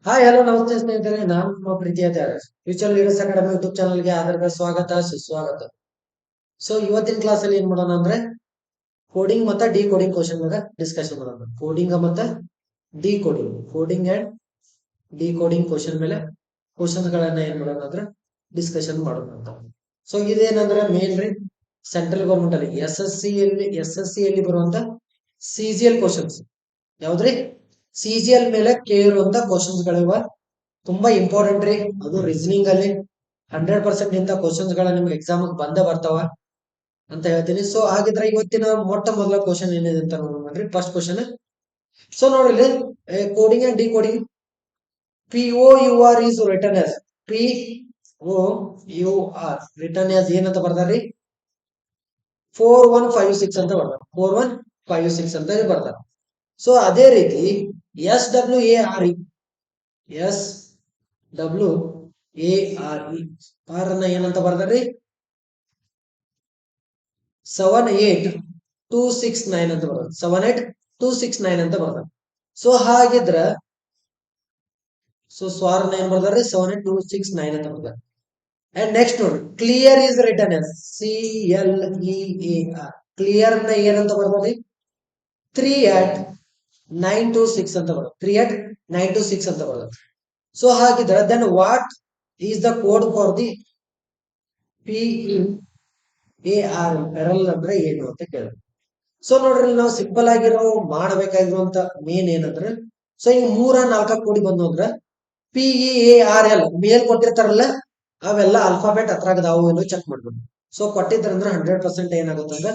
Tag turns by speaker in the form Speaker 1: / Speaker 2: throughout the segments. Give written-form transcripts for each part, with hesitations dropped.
Speaker 1: Hi hello ನಮಸ್ತೆ ಸ್ನೇಹಿತರೆ, ನಾನು ನಿಮ್ಮ ಪ್ರೀತಿಯ Thyagaraj. Future leaders academy YouTube ಚಾನಲ್ಗೆ ಆಧಾರದ ಸ್ವಾಗತ ಸುಸ್ವಾಗತ. ಸೊ ಇವತ್ತಿನ ಕ್ಲಾಸ್ ಅಲ್ಲಿ ಏನ್ ಮಾಡೋಣ ಅಂದ್ರೆ ಕೋಡಿಂಗ್ ಮತ್ತೆ ಡಿ ಕೋಡಿಂಗ್ ಕ್ವಶನ್ ಮೇಲೆ ಡಿಸ್ಕಷನ್ ಮಾಡೋಣ. ಕೋಡಿಂಗ್ ಮತ್ತೆ D coding and D coding question ಮೇಲೆ ಕ್ವಶನ್ಸ್ ಗಳನ್ನ ಏನ್ ಮಾಡೋಣ ಅಂದ್ರೆ ಡಿಸ್ಕಷನ್ ಮಾಡೋಣ ಅಂತ. ಸೊ ಇದೇನಂದ್ರೆ ಮೇನ್ ರೀ ಸೆಂಟ್ರಲ್ ಗವರ್ಮೆಂಟ್ ಅಲ್ಲಿ ಎಸ್ ಎಸ್ ಸಿ ಅಲ್ಲಿ ಬರುವಂತ ಸಿಜಿಎಲ್ ಕ್ವಶನ್ಸ್. ಯಾವ್ದ್ರಿ ಸಿಜಿಎಲ್ ಮೇಲೆ ಕೇಳಿರುವಂತ ಕ್ವಶನ್ಸ್ ಗಳಿವ ತುಂಬಾ ಇಂಪಾರ್ಟೆಂಟ್ ರೀ. ಅದು ರೀಸನಿಂಗ್ ಅಲ್ಲಿ 100% ಇಂತ ಕ್ವಶನ್ಸ್ ಗಳ ನಿಮ್ಗೆ ಎಕ್ಸಾಮ್ ಬಂದೇ ಬರ್ತಾವ ಅಂತ ಹೇಳ್ತೀನಿ. ಸೊ ಹಾಗಿದ್ರೆ ಇವತ್ತಿನ ಮೊಟ್ಟ ಮೊದಲ ಕ್ವಶನ್ ಏನಿದೆ ಅಂತ ನೋಡ್ರಿ. First question. ಸೊ ನೋಡ್ರಿ, coding and D coding POUR is written as POUR written as ಏನಂತ ಬರ್ದಾರ್ರಿ 4156 ಅಂತ ಬರ್ದಾರ. 4156 ಅಂತ ಬರ್ದಾರ. ಸೊ ಅದೇ ರೀತಿ SWARE ಪಾರನ್ನ ಏನಂತ ಬರ್ದಾರ್ರಿ 78269 ಅಂತ ಬರ್ದಾರ. 78269 ಅಂತ ಬರ್ದಾರ. ಸೊ ಹಾಗಿದ್ರ ಸ್ವಾರನ್ನ ಏನ್ ಬರ್ದಾರ್ರಿ 78269 ಅಂತ ಬರ್ದಾರ. ಅಂಡ್ ನೆಕ್ಸ್ಟ್ ನೋಡ್ರಿ, clear is return S CLEAR. Clear ನ ಏನಂತ ಬರ್ದಾರ್ರಿ 3@926 ಅಂತ ಬರ್ತದೆ. 3@926 ಅಂತ ಬರ್ತದೆ. ಸೊ ಹಾಗಿದ್ರೆ then what is the code for the PEAR ಪೆರಲ್ ಅಂದ್ರೆ ಏನು ಅಂತ ಕೇಳಿದ್ರು. ಸೊ ನೋಡ್ರಿ, ನಾವು ಸಿಂಪಲ್ ಆಗಿರೋ ಮಾಡಬೇಕಾಗಿರುವಂತ ಮೇನ್ ಏನಂದ್ರೆ, ಸೊ ಈಗ 3-4 ಕೂಡಿ ಬಂದು ಅಂದ್ರೆ PEARL ಮೇಲ್ ಕೊಟ್ಟಿರ್ತಾರಲ್ಲ ಅವೆಲ್ಲ ಅಲ್ಫಾಬೆಟ್ ಅದ್ರಾಗದಾವು ಏನೋ ಚೆಕ್ ಮಾಡ್ಬೇಕು. ಸೊ ಕೊಟ್ಟಿದ್ರಂದ್ರೆ 100% ಏನಾಗುತ್ತೆ ಅಂದ್ರೆ,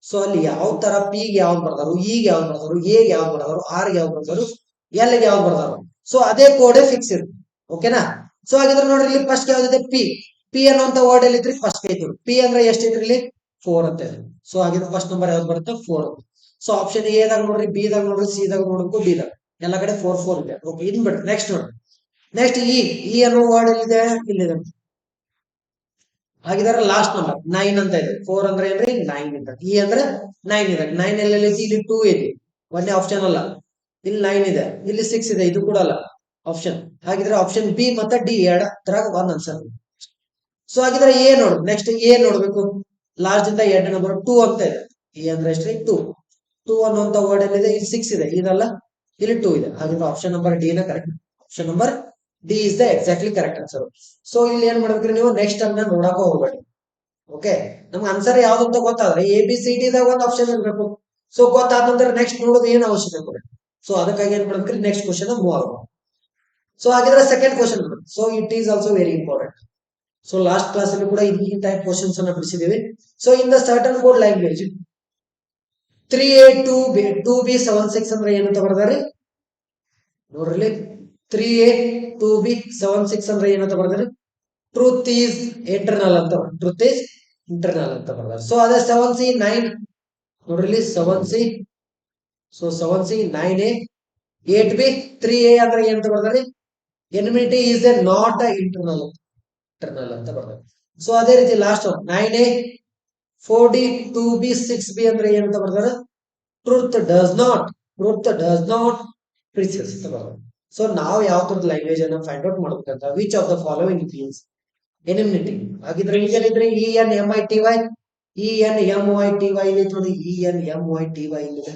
Speaker 1: ಸೊ ಅಲ್ಲಿ ಯಾವ ತರ ಪಿ ಗೆ ಯಾವ್ದು ಬರ್ದಾರು, ಇಗೆ ಯಾವ್ದು ಬರ್ದಾರು, ಎ ಗೆ ಯಾವ್ದು ಬರ್ದಾರು, ಆರ್ ಗೆ ಯಾವ್ದು ಬರ್ದಾರು, ಎಲ್ ಗೆ ಯಾವ್ದು ಬರ್ದಾರು, ಸೊ ಅದೇ ಕೋಡೆ ಫಿಕ್ಸ್ ಇರುತ್ತೆ. ಓಕೆನಾ. ಸೊ ಹಾಗಿದ್ರೆ ನೋಡ್ರಿ, ಇಲ್ಲಿ ಫಸ್ಟ್ ಯಾವ್ದಿದೆ ಪಿ. ಪಿ ಅನ್ನುವಂತ ವರ್ಡ್ ಎಲ್ಲಿದ್ರಿ ಫಸ್ಟ್ ಐತಿ. ಪಿ ಅಂದ್ರೆ ಎಷ್ಟಿದ್ರಿ ಇಲ್ಲಿ 4 ಅಂತ ಇದೆ. ಸೊ ಹಾಗಿದ್ರೆ ಫಸ್ಟ್ ನಂಬರ್ ಯಾವ್ದು ಬರುತ್ತೆ 4. ಸೊ ಆಪ್ಷನ್ ಎ ದಾಗ ನೋಡ್ರಿ, ಬಿ ದಾಗ ನೋಡ್ರಿ, ಸಿ ದಾಗ ನೋಡ್ಬೇಕು, ಡಿ ದಾಗ ಎಲ್ಲ ಕಡೆ 4 ಇದೆ. ಓಕೆ, ಇನ್ ಬಿಡ್ರಿ. ನೆಕ್ಸ್ಟ್ ನೋಡ್ರಿ, ನೆಕ್ಸ್ಟ್ ಇ ಅನ್ನೋ ವರ್ಡ್ ಎಲ್ಲಿದೆ ಇಲ್ಲಿದೆ. ಹಾಗಿದ್ರೆ ಲಾಸ್ಟ್ ನಂಬರ್ 9 ಅಂತ ಇದೆ. 4 ಅಂದ್ರೆ ಏನ್ರಿ 9 ಇದೆ. ಇ ಅಂದ್ರೆ 9 ಇದೆ. 9 ಎಲ್ಲೆಲ್ಲಿ ಇಲ್ಲಿ 2 ಇದೆ, ಒಂದೇ ಆಪ್ಷನ್ ಅಲ್ಲ. ಇಲ್ಲಿ 9 ಇದೆ, ಇಲ್ಲಿ 6 ಇದೆ, ಇದು ಕೂಡ ಅಲ್ಲ ಆಪ್ಷನ್. ಹಾಗಿದ್ರೆ ಆಪ್ಷನ್ ಬಿ ಮತ್ತೆ ಡಿ ಎರಡರಾಗ ಒಂದ್ ಆನ್ಸರ್. ಸೊ ಹಾಗಿದ್ರೆ ಎ ನೋಡು, ನೆಕ್ಸ್ಟ್ ಎ ನೋಡ್ಬೇಕು. ಲಾಸ್ಟ್ ಇಂದ ಎರಡ್ ನಂಬರ್ 2 ಅಂತ ಇದೆ. ಎ ಅಂದ್ರೆ ಎಷ್ಟ್ರಿ 2 ಅನ್ನುವಂತ ವರ್ಡ್ ಎಲ್ಲಿದೆ ಇಲ್ಲಿ 6 ಇದೆ, ಇದಲ್ಲ ಇಲ್ಲಿ 2 ಇದೆ. ಹಾಗಿದ್ರೆ ಆಪ್ಷನ್ ನಂಬರ್ ಡಿ ನ correct. Option number D is the exactly correct answer. So ಇಲ್ಲಿ ಏನ್ ಮಾಡ್ಬೇಕ್ರಿ ನೀವು ನೆಕ್ಸ್ಟ್ ಅನ್ನ ನೋಡಾಕ ಹೋಗ್ಬೇಡಿ. ಓಕೆ, ನಮ್ಗೆ ಆನ್ಸರ್ ಯಾವ್ದು ಅಂತ ಗೊತ್ತಾದ್ರೆ ABCD ದಾಗ ಒಂದು ಆಪ್ಷನ್ ಇರ್ಬೇಕು. ಸೊ ಗೊತ್ತಾದ ನಂತರ ನೆಕ್ಸ್ಟ್ ನೋಡೋದು ಏನ್ ಅವಶ್ಯಕತೆ. ಸೊ ಅದಕ್ಕಾಗಿ ಏನ್ ಮಾಡ್ಬೇಕ್ರಿ ನೆಕ್ಸ್ಟ್ ಕ್ವಶನ್ ಮೂವ್ ಆಗಬೇಕು. ಸೊ ಹಾಗಿದ್ರೆ second question. So it is also very important. So last class ಅಲ್ಲಿ ಕೂಡ ಈ ಟೈಪ್ ಕ್ವಶನ್ಸ್ ಅನ್ನ ಬಿಡಿಸಿದೀವಿ. So in the certain code language 3A2B2B76 ಅಂದ್ರೆ ಏನಂತ ಬರ್ದಾರಿ ನೋಡ್ರಿ. 3A2B76 ಅಂದ್ರೆ ಏನಂತ ಬರ್ದಾರಿ ಟ್ರೂತ್ ಈಸ್ ಇಂಟರ್ನಲ್ ಅಂತ. ಟ್ರೂತ್ ಈಸ್ ಇಂಟರ್ನಲ್ ಅಂತ ಬರ್ದಾರೆ. ಸೊ ಅದೇ 7C9 ನೋಡ್ರಿ 7C. So 7C9A 8B 3A ಅಂದ್ರೆ ಏನಂತ ಬರ್ದಾರಿ enmity is a not internal ಅಂತ ಬರ್ದಾರೆ. ಸೊ ಅದೇ ರೀತಿ last 9A 4D 2B 6B ಅಂದ್ರೆ ಏನಂತ ಬರ್ದಾರೆ ಟ್ರೂತ್ ಡಸ್ ನಾಟ್ ಪ್ರಿಸಿಯಸ್ ಅಂತ ಬರ್ದಾರೆ. ಸೊ ನಾವು ಯಾವ ತರದ ಲ್ಯಾಂಗ್ವೇಜ್ ಅನ್ನ ಫೈಂಡ್ ಔಟ್ ಮಾಡ್ಬೇಕಂತ which of the following means enmity. ಹಾಗಿದ್ರೆ ಈಗೇನಿದ್ರೆ ENMITY ENMYTY ಇಲ್ಲಿ ನೋಡಿ, ENMYTY ಇಲ್ಲಿದೆ.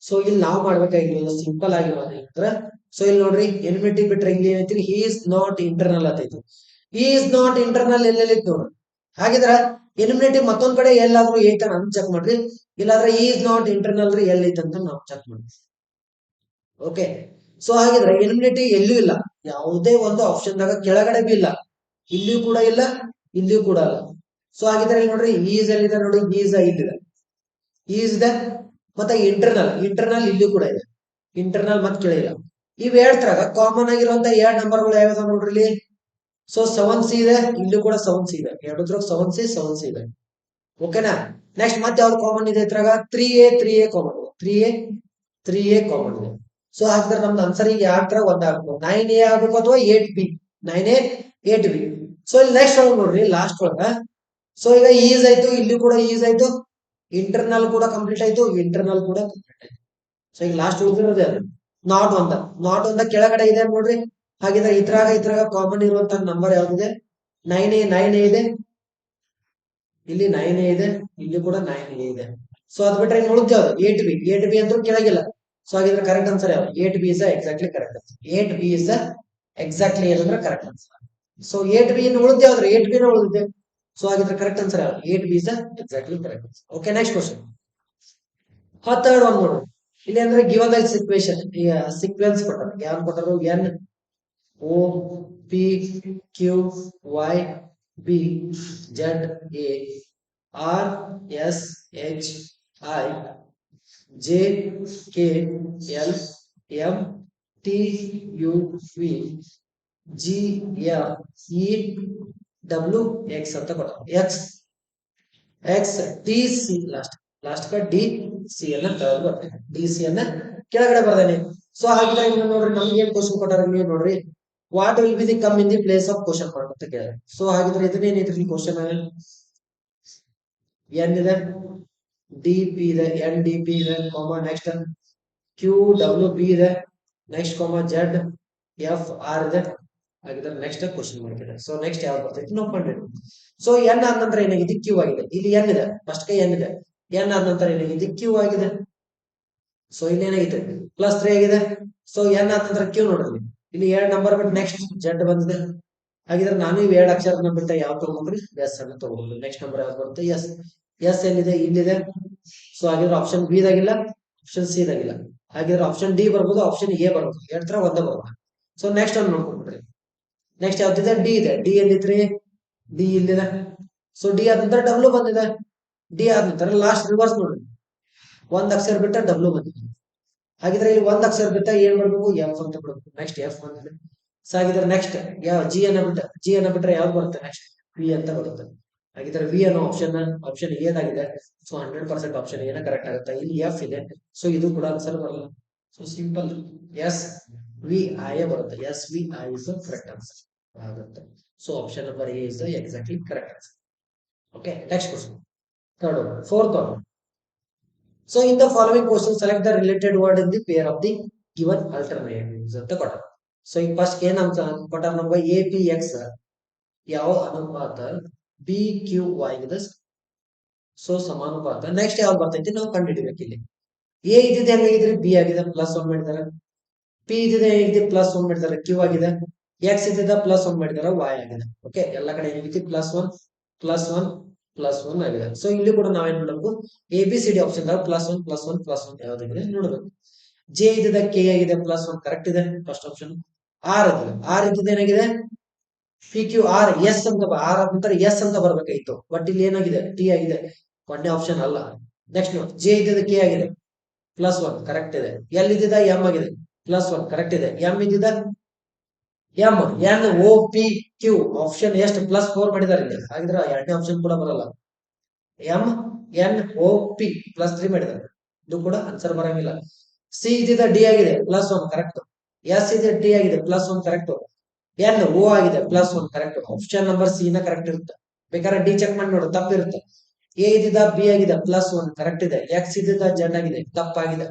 Speaker 1: ಸೊ ಇಲ್ಲಿ ನಾವು ಮಾಡ್ಬೇಕಾಗಿರೋದು ಸಿಂಪಲ್ ಆಗಿರೋದ್ರ. ಸೊ ಇಲ್ಲಿ ನೋಡ್ರಿ ಎನಿಮಿಟಿ ಬಿಟ್ರೆ ಇಲ್ಲಿ ಏನೈತಿ ಹಿ ಇಸ್ ನಾಟ್ ಇಂಟರ್ನಲ್ ಅಂತೈತಿ. ಹಿ ಇಸ್ ನಾಟ್ ಇಂಟರ್ನಲ್ ಎಲ್ಲೆಲ್ಲಿ ನೋಡ್ರಿ. ಹಾಗಿದ್ರ ಎನಿಮಿಟಿ ಮತ್ತೊಂದ್ ಕಡೆ ಎಲ್ಲಾದ್ರೂ ಐತ ಅಂತ ಚೆಕ್ ಮಾಡ್ರಿ. ಇಲ್ಲಾಂದ್ರೆ ಹಿ ಇಸ್ ನಾಟ್ ಇಂಟರ್ನಲ್ ರೀ ಎಲ್ಲೈತೆ ಅಂತ ನಾವು ಚೆಕ್ ಮಾಡ್ರಿ. ಓಕೆ, ಸೊ ಹಾಗಿದ್ರೆ ಎನಿಮಿಟಿ ಎಲ್ಲೂ ಇಲ್ಲ, ಯಾವುದೇ ಒಂದು ಆಪ್ಷನ್ ದಾಗ ಕೆಳಗಡೆ ಬಿ ಇಲ್ಲ, ಇಲ್ಲಿಯೂ ಕೂಡ ಇಲ್ಲ, ಇಲ್ಲಿಯೂ ಕೂಡ ಅಲ್ಲ. ಸೊ ಹಾಗಿದ್ರೆ ಇಲ್ಲಿ ನೋಡ್ರಿ ಈಸ್ ಎಲ್ಲಿದೆ ನೋಡಿ, ಈಸ್ ಇಲ್ಲಿದೆ, ಈಸ್ ಇದೆ. ಮತ್ತೆ ಇಂಟರ್ನಲ್ ಇಲ್ಲಿಯೂ ಕೂಡ ಇದೆ, ಇಂಟರ್ನಲ್ ಮತ್ತೆ ಕೆಳಗಿಲ್ಲ. ಇವ್ ಎರಡ್ರಾಗ ಕಾಮನ್ ಆಗಿರುವಂತ ಎರಡ್ ನಂಬರ್ಗಳು ಯಾವ್ಯಾವ ನೋಡ್ರಿ ಇಲ್ಲಿ. ಸೊ 7C ಇದೆ, ಇಲ್ಲಿ ಕೂಡ 7C ಇದೆ, ಎರಡದ್ರಾಗ 7C ಇದೆ. ಓಕೆನಾ. ನೆಕ್ಸ್ಟ್ ಮತ್ತೆ ಯಾವ್ದು ಕಾಮನ್ ಇದೆ ಇದ್ರಾಗ 3A ಕಾಮನ್ ಇದೆ. 3A ಕಾಮನ್ ಇದೆ. ಸೊ ಹಾಗಿದ್ರೆ ನಮ್ದು ಆನ್ಸರ್ ಈಗ ಯಾವ್ದ್ರ ಒಂದಾಗಬೇಕು, 9A ಆಗ್ಬೇಕು ಅಥವಾ 8B. 9A 8B. ಸೊ ಇಲ್ಲಿ ನೆಕ್ಸ್ಟ್ ಒಳಗೆ ನೋಡ್ರಿ ಲಾಸ್ಟ್ ಒಳಗ. ಸೊ ಈಗ ಈಸ್ ಆಯ್ತು, ಇಲ್ಲಿ ಕೂಡ ಈಸ್ ಆಯ್ತು, ಇಂಟರ್ನಲ್ ಕೂಡ ಕಂಪ್ಲೀಟ್ ಆಯ್ತು, ಇಂಟರ್ನಲ್ ಕೂಡ ಕಂಪ್ಲೀಟ್ ಆಯ್ತು. ಸೊ ಈಗ ಲಾಸ್ಟ್ ಉಳಿದಿರೋದೇ ಅದು ನಾಟ್ ಒಂದ ಕೆಳಗಡೆ ಇದೆ ನೋಡ್ರಿ. ಹಾಗಿದ್ರೆ ಇದ್ರಾಗ ಕಾಮನ್ ಇರುವಂತಹ ನಂಬರ್ ಯಾವ್ದಿದೆ? 9A ಇದೆ, ಇಲ್ಲಿ 9A ಇದೆ, ಇಲ್ಲಿ ಕೂಡ 9A ಇದೆ. ಸೊ ಅದ್ ಬಿಟ್ರೆ ಇನ್ನು ಉಳಿದ ಯಾವ್ದು? 8B ಅಂತೂ ಕೆಳಗಿಲ್ಲ. ಸೊ ಹಾಗಿದ್ರೆ ಕರೆಕ್ಟ್ ಆನ್ಸರ್ ಯಾವ್ದು? 8B is exactly correct answer. 8B is exactly ಏನಂದ್ರೆ ಕರೆಕ್ಟ್ ಆನ್ಸರ್. ಸೊ 8B ಇನ್ನು ಉಳಿದ ಯಾವ್ದು? 8B ನ ಉಳಿದಿದೆ. ಸೊ ಹಾಗಿದ್ರೆ ಕರೆಕ್ಟ್ ಆನ್ಸರ್ ಯಾವ್ದು? 8B is exactly correct answer. Okay, next question. Third one ನೋಡು. ಇಲ್ಲಿ ಅಂದ್ರೆ ಗಿವನ್ ದ ಸಿಕ್ವೇಶನ್, ಸೀಕ್ವೆನ್ಸ್ ಕೊಟ್ಟರು. ಯಾರು ಕೊಟ್ಟರು? N O P Q Y B Z A R S H I J K L M T U V G F E W X ಅಂತ ಕೊಟ್ಟರು. X D C last D C ಅನ್ನ ಕೆಳಗಡೆ ಬರ್ತೇನೆ, D C ಅನ್ನ ಕೆಳಗಡೆ ಬರ್ದೇನೆ. So ಹಾಗಿದ್ರೆ ಇನ್ನು ನೋಡ್ರಿ ನಮ್ಗೆ ಏನ್ ಕ್ವಶನ್ ಕೊಟ್ಟಾರ ನೀವು ನೋಡ್ರಿ, what will be the come in the place of question mark ಅಂತ ಕೇಳಿದ್ರೆ. ಸೊ ಹಾಗಿದ್ರೆ ಇದನ್ನೇನೈತ್ರಿ ಕ್ವಶನ್? ಎನ್ ಇದೆ, ಡಿ ಪಿ ಇದೆ, ಎನ್ ಡಿ ಪಿ ಇದೆ, ಕಾಮ ನೆಕ್ಸ್ಟ್ ಕ್ಯೂ ಡಬ್ಲ್ಯೂ ಬಿ ಇದೆ, ನೆಕ್ಸ್ಟ್ ಕಾಮ ಜೆಡ್ ಎಫ್ ಆರ್ ಇದೆ. ಹಾಗಿದ್ರೆ ನೆಕ್ಸ್ಟ್ ಕ್ವಶನ್ ಮಾರ್ಕ್ ಇದೆ. ಸೊ ನೆಕ್ಸ್ಟ್ ಯಾವ್ದು ಬರ್ತೈತಿ ನಾವು ಕಂಡು. ಸೊ ಎನ್ ಆದ ನಂತರ ಏನಾಗಿದೆ? ಕ್ಯೂ ಆಗಿದೆ. ಇಲ್ಲಿ ಎನ್ ಇದೆ, ಫಸ್ಟ್ ಕೈ ಎನ್ ಇದೆ, ಎನ್ ಆದ ನಂತರ ಏನಾಗಿದೆ? ಕ್ಯೂ ಆಗಿದೆ. ಸೊ ಇಲ್ಲಿ ಏನಾಗಿದೆ? +3 ಆಗಿದೆ. ಸೊ ಎನ್ ಆದ ನಂತರ ಕ್ಯೂ ನೋಡ್ರಿ, ಇಲ್ಲಿ 2 ನಂಬರ್ ಬಿಟ್ಟು ನೆಕ್ಸ್ಟ್ ಜೆಡ್ ಬಂದಿದೆ. ಹಾಗಿದ್ರೆ ನಾನು ಇವ್ 2 ಅಕ್ಷರನ ಬಿಟ್ಟು ಯಾವ ತಗೊಂಡ್ರಿ? ಎಸ್ ಅನ್ನು ತಗೊಂಡ್ರಿ. ನೆಕ್ಸ್ಟ್ ನಂಬರ್ ಯಾವ್ದು ಬರುತ್ತೆ? ಎಸ್. ಎಸ್ ಎಲ್ಲಿದೆ? ಇಲ್ಲಿದೆ. ಸೊ ಹಾಗಿದ್ರೆ ಆಪ್ಷನ್ ಬಿ ದಾಗಿಲ್ಲ, ಆಪ್ಷನ್ ಸಿ ದಾಗಿಲ್ಲ. ಹಾಗಿದ್ರೆ ಆಪ್ಷನ್ ಡಿ ಬರ್ಬೋದು, ಆಪ್ಷನ್ ಎ ಬರ್ಬೋದು. 2 ತರ ಒಂದೇ ಬರ್ಬೋದು. ಸೊ ನೆಕ್ಸ್ಟ್ ಒಂದು ನೋಡ್ಕೊಂಡ್ಬಿಡ್ರಿ. ನೆಕ್ಸ್ಟ್ ಯಾವ್ದಿದೆ? ಡಿ ಇದೆ. ಡಿ ಎಲ್ಲಿದ್ರಿ? ಡಿ ಇಲ್ಲಿದೆ. ಸೊ ಡಿ ಆದ ನಂತರ ಡಬ್ಲ್ಯೂ ಬಂದಿದೆ. ಡಿ ಆದ ನಂತರ ಲಾಸ್ಟ್ ರಿವರ್ಸ್ ನೋಡ್ರಿ, ಒಂದ್ ಅಕ್ಷರ ಬಿಟ್ಟ ಡಬ್ಲ್ಯೂ ಬಂದಿದೆ. ಹಾಗಿದ್ರೆ ಇಲ್ಲಿ ಒಂದ್ ಅಕ್ಷರ ಬಿಟ್ಟ ಏನ್ ಬರ್ಬೇಕು? ಎಫ್ ಅಂತ ಬಿಡ್ಬೇಕು. ನೆಕ್ಸ್ಟ್ ಎಫ್ ಬಂದಿದೆ. ಸೊ ಹಾಗಿದ್ರೆ ನೆಕ್ಸ್ಟ್ ಯಾವ ಜಿ ಅನ್ನ ಬಿಟ್ರೆ ಯಾವ್ದು ಬರುತ್ತೆ? ನೆಕ್ಸ್ಟ್ ವಿ ಅಂತ ಬರುತ್ತೆ. ಹಾಗಿದ್ರೆ ವಿ ಅನ್ನೋ ಆಪ್ಷನ್ ಏನಾಗಿದೆ? ಸೊ 100% ಆಪ್ಷನ್ ಏನ ಕರೆಕ್ಟ್ ಆಗುತ್ತೆ. ಇಲ್ಲಿ ಎಫ್ ಇದೆ. ಸೊ ಇದು ಕೂಡ ಆನ್ಸರ್ ಬರಲ್ಲ. So simple S V I ಬರುತ್ತೆ. S V I is correct answer ಆಗುತ್ತೆ. So option number A is exactly correct answer. Okay, next question. Third one, fourth one. So in the following question select the related word in the pair of the given alternatives ಅಂತ ಕೊಟ್ಟ. So ಈಗ first ಏನ್ ಅಂತ ಕೊಟ್ಟಾರ ನಮ್ಗೆ? A P X ಯಾವ ಅನುಪಾತ B Q Y ಗೆ ಸೊ ಸಮಾನುಪಾತ. ನೆಕ್ಸ್ಟ್ ಯಾವ್ದು ಬರ್ತೈತಿ ನಾವು ಕಂಡುಹಿಡಿಬೇಕು. ಇಲ್ಲಿ ಎ ಇದ್ದಿದ್ದು ಹೆಂಗಾಗಿದ್ರಿ? ಬಿ ಆಗಿದೆ, +1 ಮಾಡಿದಾರೆ. ಪಿ ಇದ್ದಿದ್ದು ಹೇಗಿದೆ? +1 ಮಾಡಿದಾರೆ, ಕ್ಯೂ ಆಗಿದೆ. ಎಕ್ಸ್ ಇದ್ದಿದ್ದ +1 ಮಾಡಿದಾರೆ, ವೈ ಆಗಿದೆ. ಓಕೆ, ಎಲ್ಲ ಕಡೆ ಏನಾಗಿದೆ? +1 +1 +1 ಆಗಿದೆ. ಸೊ ಇಲ್ಲಿ ಕೂಡ ನಾವೇನ್ ಮಾಡಬೇಕು? A B C D option +1 +1 +1 ಯಾವ್ದಾಗಿದೆ ನೋಡ್ಬೇಕು. ಜೆ ಇದ್ದಿದ್ದ ಕೆ ಆಗಿದೆ, +1 ಕರೆಕ್ಟ್ ಇದೆ ಫಸ್ಟ್ ಆಪ್ಷನ್. ಆರ್ ಇದೆ, ಆರ್ ಇದ್ದಿದ್ದು ಏನಾಗಿದೆ? ಪಿ ಕ್ಯೂ ಆರ್ ಎಸ್ ಅಂತ, ಆರ್ ನಂತರ ಎಸ್ ಅಂತ ಬರ್ಬೇಕಾಯ್ತು. ಬಟ್ ಇಲ್ಲಿ ಏನಾಗಿದೆ? ಟಿ ಆಗಿದೆ, ಒಂದೇ ಆಪ್ಷನ್ ಅಲ್ಲ. ನೆಕ್ಸ್ಟ್ ಜೆ ಇದ್ದಿದ್ದ ಕೆ ಆಗಿದೆ, +1 ಕರೆಕ್ಟ್ ಇದೆ. ಎಲ್ ಇದ್ದಿದ್ದ ಎಂ ಆಗಿದೆ, +1 ಕರೆಕ್ಟ್ ಇದೆ. ಎಂ ಇದ್ದಿದ್ದ M N O P Q option ಎಷ್ಟು? +4 ಮಾಡಿದಾರೆ ಇಲ್ಲಿ. ಹಾಗಿದ್ರೆ ಎರಡನೇ ಆಪ್ಷನ್ ಕೂಡ ಬರಲ್ಲ. ಎಂ ಎನ್ ಓ ಪಿ +3 ಮಾಡಿದಾರೆ, ಇದು ಕೂಡ ಆನ್ಸರ್ ಬರಂಗಿಲ್ಲ. ಸಿ ಇದ್ದಿದ್ದ ಡಿ ಆಗಿದೆ, +1 ಕರೆಕ್ಟ್. ಎಸ್ ಇದೆ ಟಿ ಆಗಿದೆ, +1 ಕರೆಕ್ಟ್. ಎನ್ ಓ ಆಗಿದೆ, +1 ಕರೆಕ್ಟ್. ಆಪ್ಷನ್ ನಂಬರ್ ಸಿ ನ ಕರೆಕ್ಟ್ ಇರುತ್ತೆ. ಬೇಕಾದ್ರೆ ಡಿ ಚೆಕ್ ಮಾಡಿ ನೋಡು, ತಪ್ಪಿರುತ್ತೆ. ಎ ಇದ್ದಿದ್ದ ಬಿ ಆಗಿದೆ, +1 ಕರೆಕ್ಟ್ ಇದೆ. ಎಕ್ಸ್ ಇದ್ದಿದ್ದ ಜೆಡ್ ಆಗಿದೆ, ತಪ್ಪಾಗಿದೆ.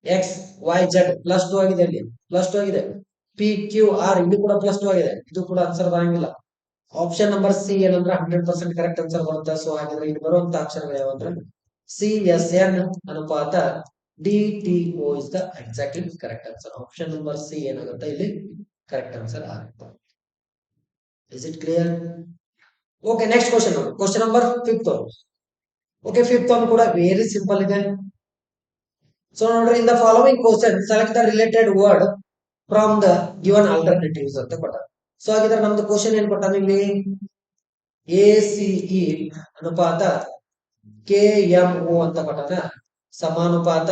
Speaker 1: ಎಕ್ಸ್ ವೈ ಜೆಡ್ +2 ಆಗಿದೆ, ಇಲ್ಲಿ +2 ಆಗಿದೆ. ಪಿ ಕ್ಯೂ ಆರ್ ಇಲ್ಲಿ ಕೂಡ +2 ಆಗಿದೆ, ಇದು ಕೂಡ ಆನ್ಸರ್ ಬರಂಗಿಲ್ಲ. ಆಪ್ಷನ್ ನಂಬರ್ ಸಿ ಏನಂದ್ರೆ 100% ಕರೆಕ್ಟ್ ಆನ್ಸರ್ ಬರುತ್ತೆ. ಸೊ ಹಾಗಿದ್ರೆ ಇಲ್ಲಿ ಬರುವಂತ ಅಕ್ಷರಗಳು ಯಾವಂದ್ರೆ ಸಿ ಎಸ್ ಎನ್ ಅನುಪಾತ D T O is the exactly correct answer. Option number C ಏನಾಗುತ್ತೆ ಇಲ್ಲಿ ಕರೆಕ್ಟ್ ಆನ್ಸರ್ ಆಗುತ್ತೆ. Is it clear? Okay, next question ನೋಡಿ. Question number 5th. Okay, 5th one ಕೂಡ ವೆರಿ ಸಿಂಪಲ್ ಇದೆ. ಸೊ ನೋಡ್ರಿ, in the following question select the related word from the given alternatives ಅಂತ ಕೊಟ್ಟ. So ಹಾಗಿದ್ರೆ ನಮ್ದು ಕ್ವಶನ್ ಏನ್ ಕೊಟ್ಟಾನ ಇಲ್ಲಿ? ಎ ಸಿ ಇ ಅನುಪಾತ ಕೆ ಎಂ ಓ ಅಂತ ಕೊಟ್ಟಾನ, ಸಮಾನುಪಾತ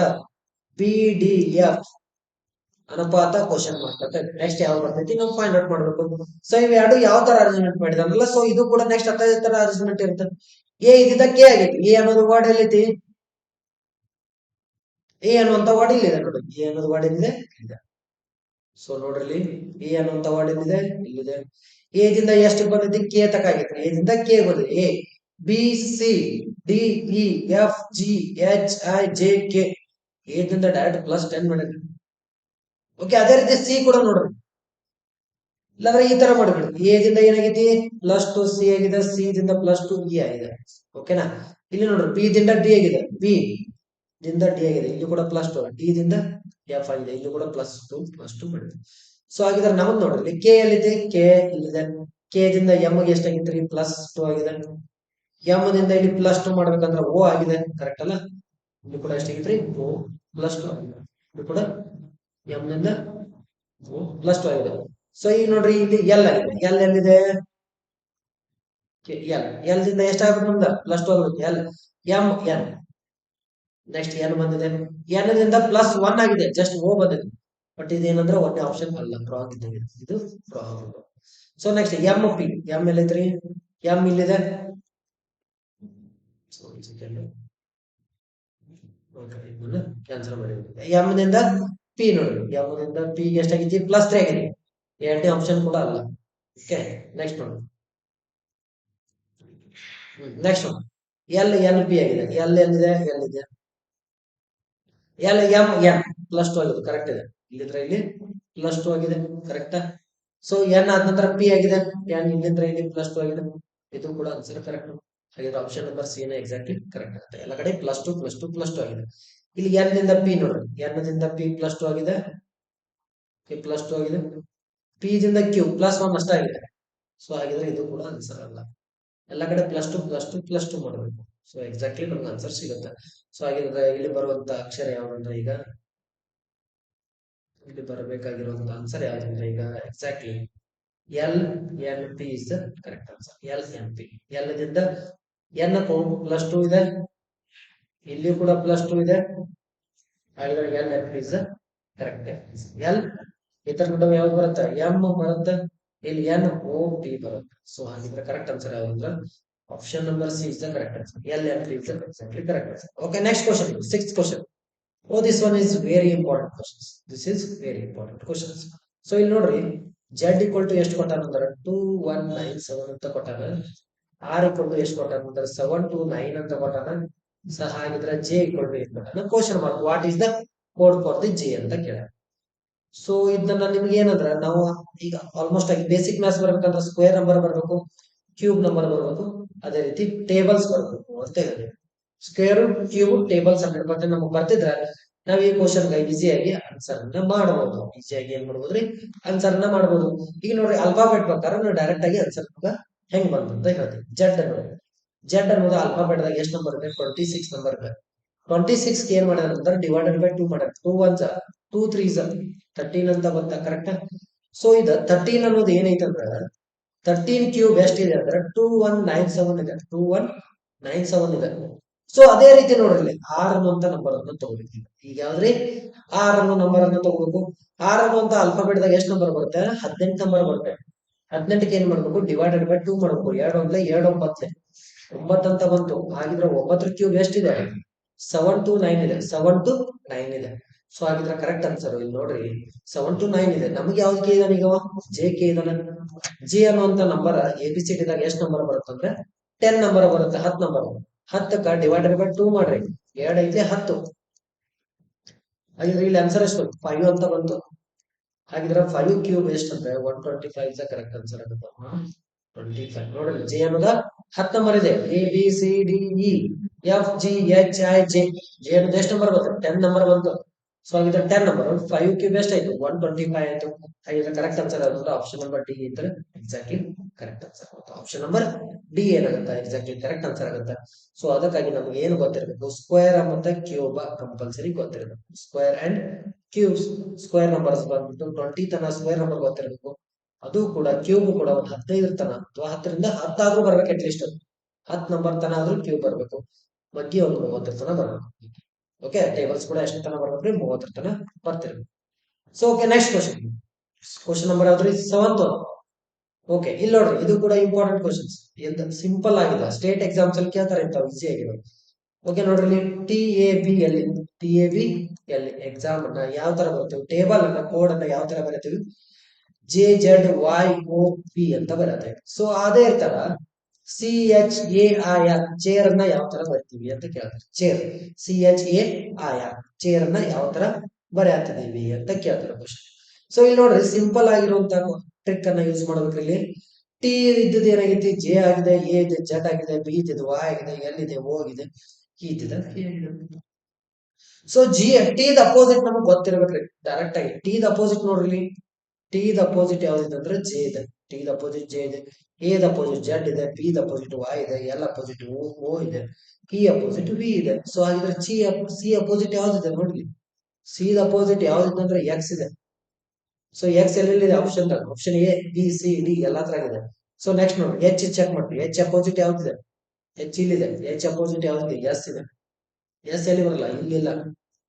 Speaker 1: ಬಿ ಡಿ ಎಫ್ ಅನುಪಾತ ಕ್ವಶನ್ ಮಾರ್ಕ್. ನೆಕ್ಸ್ಟ್ ಯಾವ್ದು ಬರ್ತೈತಿ ನಾವು ಫೈಂಡ್ ಔಟ್ ಮಾಡ್ಬೇಕು. ಸೊ ಇವ್ ಎರಡು ಯಾವ ತರ ಅರೇಂಜ್ಮೆಂಟ್ ಮಾಡಿದಾರಲ್ಲ, ಸೊ ಇದು ಕೂಡ ನೆಕ್ಸ್ಟ್ ಅದೇ ತರ ಅರೇಂಜ್ಮೆಂಟ್ ಇರುತ್ತೆ. ಎ ಇದ್ದಿದ್ದ ಕೆ ಆಗೈತಿ, ಎ ಅನ್ನೋದು ವರ್ಡ್ ಎಲ್ಲೈತಿ? ಎ ಅನ್ನುವಂತ ವರ್ಡ್ ಇಲ್ಲಿದೆ ನೋಡಿ, ಎ ಅನ್ನೋದು ವರ್ಡ್ ಎಲ್ಲಿದೆ? ಇಲ್ಲಿದೆ. ಸೊ ನೋಡ್ರಿ, ಎ ಅನ್ನುವಂತ ವರ್ಡ್ ಎಲ್ಲಿದೆ? ಇಲ್ಲಿದೆ. ಎ ದಿಂದ ಎಷ್ಟು ಬಂದಿದೆ? ಕೆ ತಕ ಆಗೈತಿ. ಎ ದಿಂದ ಕೆ ಬಂದಿದೆ. A B C D E F G H I J K. A ದಿಂದ ಡೈರೆಕ್ಟ್ +10 ಮಾಡಿದ್ರಿ. ಓಕೆ, ಅದೇ ರೀತಿ ಸಿ ಕೂಡ ನೋಡ್ರಿ. ಇಲ್ಲಾಂದ್ರೆ ಈ ತರ ಮಾಡ್ಬಿಡಿ, ಎ ದಿಂದ ಏನಾಗೈತಿ +2 ಸಿ ಆಗಿದೆ, ಸಿ ದಿಂದ +2 ಇ ಆಗಿದೆ. ಓಕೆನಾ? ಇಲ್ಲಿ ನೋಡ್ರಿ ಬಿ ದಿಂದ ಡಿ ಆಗಿದೆ, ಬಿ ದಿಂದ ಡಿ ಆಗಿದೆ, ಇಲ್ಲಿ ಕೂಡ +2, ಡಿ ದಿಂದ ಎಫ್ ಆಗಿದೆ, ಇಲ್ಲಿ ಕೂಡ +2 ಮಾಡಿದೆ. ಸೊ ಹಾಗಿದ್ರೆ ನಮ್ದು ನೋಡ್ರಿ ಕೆ ಎಲ್ಲಿದೆ, ಕೆ ಇಲ್ಲಿದೆ, ಕೆ ದಿಂದ ಎಂ ಗೆ ಎಷ್ಟಾಗಿತ್ರಿ +2 ಆಗಿದೆ, ಎಂ ದಿಂದ ಇಲ್ಲಿ +2 ಮಾಡ್ಬೇಕಂದ್ರೆ ಓ ಆಗಿದೆ, ಕರೆಕ್ಟ್ ಅಲ್ಲ? ಇಲ್ಲಿ ಕೂಡ ಎಷ್ಟಾಗಿತ್ರಿ ಓ +2 ಆಗಿದೆ, ಇದು ಕೂಡ ಎಂ ನಿಂದ ಓ +2 ಆಗಿದೆ. ಸೊ ಈಗ ನೋಡ್ರಿ ಇಲ್ಲಿ ಎಲ್ ಆಗಿದೆ, ಎಲ್ ಎಲ್ಲಿದೆ, ಎಲ್ ಎಲ್ ದಿಂದ ಎಷ್ಟಾಗುತ್ತೆ ನಮ್ದು +2 ಆಗುತ್ತೆ, L M N, next N ಬಂದಿದೆ, ಎನ್ ದಿಂದ +1 ಆಗಿದೆ, ಜಸ್ಟ್ ಓ ಬಂದಿದೆ, ಬಟ್ ಇದೇನಂದ್ರೆ ಒಂದೇ ಆಪ್ಷನ್ ಅಲ್ಲ, ರಾಂಗ್ ಇದೆ, ಇದು wrong. So next M P, M ಎಲ್ಲಿದ್ರಿ, ಎಂ ಇಲ್ಲಿದೆ, ಕ್ಯಾನ್ಸಲ್ ಮಾಡಿ, ಎಂ ನಿಂದ ಪಿ ನೋಡಿ, ಎಂ ನಿಂದ ಪಿ ಎಷ್ಟಾಗಿತ್ತು +3 ಆಗಿದೆ, ಎರಡನೇ ಆಪ್ಷನ್ ಕೂಡ ಅಲ್ಲ. ಓಕೆ, ನೆಕ್ಸ್ಟ್ ನೋಡಿ, ನೆಕ್ಸ್ಟ್ ಎಲ್ ಎನ್ ಪಿ ಆಗಿದೆ, ಎಲ್ ಎಲ್ಲಿದೆ, ಎಲ್ ಇದೆ, ಎಲ್ ಎಂ ಎನ್ +2 ಆಗಿದೆ, ಕರೆಕ್ಟ್ ಇದೆ, ಇಲ್ಲಿದ್ರೆ ಇಲ್ಲಿ +2 ಆಗಿದೆ, ಕರೆಕ್ಟಾ? ಸೊ ಎನ್ ಆದ ನಂತರ ಪಿ ಆಗಿದೆ, ಎನ್ ಇಲ್ಲಿಂದ್ರೆ ಇಲ್ಲಿ +2 ಆಗಿದೆ, ಇದು ಕೂಡ ಆನ್ಸರ್ ಕರೆಕ್ಟ್. ಹಾಗಿದ್ರೆ ಆಪ್ಷನ್ ನಂಬರ್ ಸಿ ನ ಎಕ್ಸಾಕ್ಟ್ಲಿ ಕರೆಕ್ಟ್ ಆಗುತ್ತೆ, ಎಲ್ಲ ಕಡೆ +2 ಆಗಿದೆ. ಇಲ್ಲಿ ಎನ್ ದಿಂದ ಪಿ ನೋಡ್ರಿ, ಎನ್ ದಿಂದ ಪಿ +2 ಆಗಿದೆ, +2 ಆಗಿದೆ, ಪಿ ದಿಂದ ಕ್ಯೂ +1 ಅಷ್ಟೇ ಆಗಿದೆ. ಸೊ ಹಾಗಿದ್ರೆ ಇದು ಕೂಡ ಆನ್ಸರ್ ಅಲ್ಲ, ಎಲ್ಲ ಕಡೆ +2 ಮಾಡಬೇಕು. ಸೊ ಎಕ್ಸಾಕ್ಟ್ಲಿ ನಮ್ಗೆ ಆನ್ಸರ್ ಸಿಗುತ್ತೆ. ಸೊ ಹಾಗಿದ್ರೆ ಇಲ್ಲಿ ಬರುವಂತ ಅಕ್ಷರ ಯಾವ್ದಂದ್ರೆ, ಈಗ ಇಲ್ಲಿ ಬರಬೇಕಾಗಿರುವಂತ ಆನ್ಸರ್ ಯಾವ್ದಂದ್ರೆ, ಈಗ exactly L N P is the correct answer. L N P, L ದಿಂದ ಎನ್ +2 ಇದೆ, ಇಲ್ಲಿ ಕೂಡ +2 ಇದೆ, ಹಾಗಿದ್ರೆ L N P is the correct. L ಇತರ ನಡುವೆ ಯಾವ್ದು ಬರುತ್ತೆ, ಎಂ ಬರುತ್ತೆ, ಇಲ್ಲಿ ಎನ್ ಓ ಪಿ ಬರುತ್ತೆ. ಸೊ ಹಾಗಿದ್ರೆ ಕರೆಕ್ಟ್ ಆನ್ಸರ್ ಯಾವ್ದಂದ್ರೆ option number C is the correct answer. L N P is the exactly correct answer. Okay, next question, 6th question. Oh, this one is very important questions. This is very important questions. So ಇಲ್ಲಿ ನೋಡ್ರಿ, z equal to ಎಷ್ಟು ಕೊಟ್ಟಾನ ಅಂದ್ರೆ 2197 ಅಂತ ಕೊಟ್ಟಾನ, r equal to ಎಷ್ಟು ಕೊಟ್ಟಾನ ಅಂದ್ರೆ 729 ಅಂತ ಕೊಟ್ಟಾನ. ಸೊ ಹಾಗಿದ್ರೆ j equal to ಎಷ್ಟು ಕೊಟ್ಟಾನ, question mark, what is the code for the j ಅಂತ ಕೇಳ. ಸೊ ಇದನ್ನ ನಿಮ್ಗೆ ಏನಂದ್ರೆ, ನಾವು ಈಗ ಆಲ್ಮೋಸ್ಟ್ ಆಗಿ ಬೇಸಿಕ್ ಮ್ಯಾಥ್ಸ್ ಬರ್ಬೇಕಂದ್ರೆ ಸ್ಕ್ವೇರ್ ನಂಬರ್ ಬರಬೇಕು, ಕ್ಯೂಬ್ ನಂಬರ್ ಬರಬೇಕು, ಅದೇ ರೀತಿ ಟೇಬಲ್ಸ್ ಬರಬೇಕು ಅಂತ ಹೇಳಿದೆ. ಸ್ಕ್ವೇರ್ ಕ್ಯೂಬ್ ಟೇಬಲ್ಸ್ 100% ನಮಗೆ ಬರ್ತಿದ್ರೆ ನಾವ್ ಈ ಕ್ವಶನ್ ಈಸಿಯಾಗಿ ಆನ್ಸರ್ ಅನ್ನ ಮಾಡಬಹುದು. ಈಸಿಯಾಗಿ ಏನ್ ಮಾಡ್ಬೋದ್ರಿ, ಆನ್ಸರ್ ಅನ್ನ ಮಾಡಬಹುದು. ಈಗ ನೋಡ್ರಿ, ಅಲ್ಫಾಬೆಟ್ ಪ್ರಕಾರ ನಾವು ಡೈರೆಕ್ಟ್ ಆಗಿ ಆನ್ಸರ್ ಹೆಂಗ್ ಬಂತ ಹೇಳ್ತೀವಿ. ಜೆಡ್ ನೋಡಿ, ಜೆಡ್ ಅನ್ನೋದು ಅಲ್ಫಾಬೆಟ್ ದಾಗ ಎಷ್ಟು ನಂಬರ್ ಇದೆ, 26 ನಂಬರ್ ಇದೆ. 26 ಏನ್ ಮಾಡ್ಯಾರ ಅಂದ್ರೆ /2 ಮಾಡ್ಯಾರ, 2 1s 2 3s 13 ಅಂತ ಬಂತ, ಕರೆಕ್ಟ್? ಸೊ ಇದು 13 ಅನ್ನೋದು ಏನೈತೆ ಅಂದ್ರೆ 13 ಕ್ಯೂಬ್ ಎಷ್ಟಿದೆ ಅಂದ್ರೆ 2197 ಇದೆ, 2197 ಇದೆ. ಸೊ ಅದೇ ರೀತಿ ನೋಡ್ರಿ, ಆರ್ ಅನ್ನುವಂತ ನಂಬರ್ ಅನ್ನು ತಗೋಬೇಕು. ಈಗ ಯಾವ್ದ್ರಿ, ಆರ್ ಅನ್ನೋ ನಂಬರ್ ಅನ್ನು ತಗೋಬೇಕು. ಆರ್ ಅನ್ನುವಂತ ಅಲ್ಫಾಬೆಟ್ ದಾಗ ಎಷ್ಟು ನಂಬರ್ ಬರುತ್ತೆ, 18 ನಂಬರ್ ಬರುತ್ತೆ. 18ಕ್ಕೆ ಏನ್ ಮಾಡ್ಬೇಕು, /2 ಮಾಡ್ಬೇಕು, 2 1 2 9 9 ಅಂತ ಬಂತು. ಹಾಗಿದ್ರೆ 9 ಕ್ಯೂಬ್ ಎಷ್ಟಿದೆ, 7 to 9 ಇದೆ, 7 to 9 ಇದೆ. ಸೊ ಹಾಗಿದ್ರೆ ಕರೆಕ್ಟ್ ಆನ್ಸರ್ ಇಲ್ಲಿ ನೋಡ್ರಿ 7 to 9 ಇದೆ. ನಮ್ಗೆ ಯಾವ್ದು ಕೆ ಇದಾನೆ, ಈಗ ಜೆ ಕೆ ಇದಾನೆ. ಜೆ ಅನ್ನುವಂತ ನಂಬರ್ ABCD ದಾಗ ಎಷ್ಟು ನಂಬರ್ ಬರುತ್ತೆ ಅಂದ್ರೆ 10 ನಂಬರ್ ಬರುತ್ತೆ, 10 ನಂಬರ್. 10ಕ್ಕ /2 ಮಾಡ್ರಿ, 2 ಐತಿ 10. ಹಾಗಿದ್ರೆ ಇಲ್ಲಿ ಆನ್ಸರ್ ಎಷ್ಟು, 5 ಅಂತ ಬಂತು. ಹಾಗಿದ್ರೆ 5 ಕ್ಯೂಬ್ ಎಷ್ಟು ಅಂದ್ರೆ 125 ಕರೆಕ್ಟ್ ಆನ್ಸರ್ ಆಗುತ್ತೆ. 25 ನೋಡ್ರಿ, ಜೆ ಅನ್ನೋದ 10 ನಂಬರ್ ಇದೆ, ABCDEFGHIJ. ಜೆ ಅನ್ನೋದು ಎಷ್ಟು ನಂಬರ್ ಬರುತ್ತೆ, 10 ನಂಬರ್ ಬಂತು. ಸೊ ಹಾಗಿದ್ರೆ 10 ನಂಬರ್ 5 ಕ್ಯೂಬ್ ಎಷ್ಟು ಆಯ್ತು, 125 ಆಯ್ತು. ಹಾಗಿದ್ರೆ ಕರೆಕ್ಟ್ ಆನ್ಸರ್ ಯಾವ್ದು, ಆಪ್ಷನ್ ನಂಬರ್ ಡಿ ಇದ್ರೆ ಎಕ್ಸಾಕ್ಟ್ಲಿ ಕರೆಕ್ಟ್ ಆನ್ಸರ್ ಆಗುತ್ತೆ. ಆಪ್ಷನ್ ನಂಬರ್ ಡಿ ಏನಾಗುತ್ತೆ, ಎಕ್ಸಾಕ್ಟ್ಲಿ ಕರೆಕ್ಟ್ ಆನ್ಸರ್ ಆಗುತ್ತೆ. ಸೊ ಅದಕ್ಕಾಗಿ ನಮ್ಗೆ ಏನು ಗೊತ್ತಿರಬೇಕು, ಸ್ಕ್ವೇರ್ ಮತ್ತೆ ಕ್ಯೂಬ್ ಕಂಪಲ್ಸರಿ ಗೊತ್ತಿರಬೇಕು. Square and cubes, square numbers ಬಂದ್ಬಿಟ್ಟು 20 ತನ ಸ್ಕ್ವೇರ್ ನಂಬರ್ ಗೊತ್ತಿರಬೇಕು. ಅದು ಕೂಡ ಕ್ಯೂಬ್ ಕೂಡ ಒಂದು 15 ತನ ಅಥವಾ 10ರಿಂದ 10 ಆದ್ರೂ ಬರ್ಬೇಕು, ಅಟ್ಲೀಸ್ಟ್ 10 ನಂಬರ್ ತನ ಆದ್ರೂ ಕ್ಯೂಬ್ ಬರ್ಬೇಕು, ಬಗ್ಗೆ ಒಂದು 30 ತನ ಬರ್ಬೇಕು. ಓಕೆ, ಟೇಬಲ್ಸ್ ಕೂಡ ಎಷ್ಟು ತನ ಬರ್ಬೇಕ್ರಿ, 30 ತನ ಬರ್ತಿರ್ಬೇಕು. So okay, next question, question number ಯಾವ್ದ್ರಿ, 7th. ಓಕೆ, ಇಲ್ಲಿ ನೋಡ್ರಿ, ಇದು ಕೂಡ ಇಂಪಾರ್ಟೆಂಟ್ ಕ್ವಶನ್ಸ್, ಎಂತ ಸಿಂಪಲ್ ಆಗಿದೆ, ಸ್ಟೇಟ್ ಎಕ್ಸಾಮ್ಸ್ ಅಲ್ಲಿ ಕೇಳ್ತಾರೆ ಇಂತ ಈಸಿ ಆಗಿರೋ. ಓಕೆ ನೋಡ್ರಿ, ಇಲ್ಲಿ TABL ಎಕ್ಸಾಮ್ ಅನ್ನ ಯಾವ ತರ ಬರ್ತೀವಿ, ಟೇಬಲ್ ಅನ್ನ ಕೋಡ್ ಅನ್ನ ಯಾವ ತರ ಬರೀತೀವಿ, JZYOP ಅಂತ ಬರುತ್ತೆ. ಸೊ ಅದೇ ತರ CHAIR ಚೇರ್ ಅನ್ನ ಯಾವ ತರ ಬರ್ತೀವಿ ಅಂತ ಕೇಳ್ತಾರೆ. ಚೇರ್, CHAIR ಚೇರ್ ಅನ್ನ ಯಾವ ತರ ಬರೆಯತ್ತಿದೀವಿ ಅಂತ ಕೇಳ್ತಾರೆ ಕ್ವಶನ್. ಸೊ ಇಲ್ಲಿ ನೋಡ್ರಿ, ಸಿಂಪಲ್ ಆಗಿರುವಂತ ಟ್ರಿಕ್ ಅನ್ನ ಯೂಸ್ ಮಾಡ್ಬೇಕ್ರಿ ಇಲ್ಲಿ. ಟಿ ಇದ್ದದ್ದು ಏನಾಗೈತಿ, ಜೆ ಆಗಿದೆ, ಎ ಇದೆ, ಜೆಡ್ ಆಗಿದೆ, ಬಿ ಇದ್ದಿದ್ದು ವಾಯ್ ಆಗಿದೆ, ಎಲ್ ಇದೆ, ಓ ಆಗಿದೆ, ಇ ಇದ್ದಿದ್ದ ಎ ಆಗಿದೆ. ಸೊ ಟಿ ದ ಅಪೋಸಿಟ್ ನಮಗೆ ಗೊತ್ತಿರ್ಬೇಕ್ರಿ ಡೈರೆಕ್ಟ್ ಆಗಿ. ಟಿ ದ ಅಪೋಸಿಟ್ ನೋಡ್ರಿ, ಟಿ ದ ಅಪೋಸಿಟ್ ಯಾವ್ದಿದೆ ಅಂದ್ರೆ ಜೆ ಇದೆ, ಟಿ ದ ಅಪೋಸಿಟ್ ಜೆ ಇದೆ, ಎ ದ ಅಪೋಸಿಟ್ ಜೆಡ್ ಇದೆ, ಬಿ ದ ಅಪೋಸಿಟ್ ವಾಯ್ ಇದೆ, ಎಲ್ ಅಪೋಸಿಟ್ ಓ ಇದೆ, ಇ ಅಪೋಸಿಟ್ ವಿ ಇದೆ. ಸೊ ಹಾಗಿದ್ರೆ ಸಿ ಅಪೋಸಿಟ್ ಯಾವ್ದಿದೆ ನೋಡ್ಲಿ, ಸಿ ದ ಅಪೋಸಿಟ್ ಯಾವ್ದಿದೆ ಅಂದ್ರೆ ಎಕ್ಸ್ ಇದೆ. ಸೊ ಎಕ್ಸ್ ಎಲ್ಲಿದೆ option A B C D ಎಲ್ಲಾ ತರ ಇದೆ. ಸೊ ನೆಕ್ಸ್ಟ್ ನೋಡಿ ಎಚ್ ಚೆಕ್ ಮಾಡ್ತೀವಿ, ಎಚ್ ಅಪೋಸಿಟ್ ಯಾವ್ದಿದೆ, ಎಚ್ ಇಲ್ಲಿದೆ, ಎಚ್ ಅಪೋಸಿಟ್ ಯಾವ್ದಿದೆ, ಎಸ್ ಇದೆ, ಎಸ್ ಎಲ್ಲಿ ಬರಲ್ಲ, ಇಲ್ಲಿಲ್ಲ,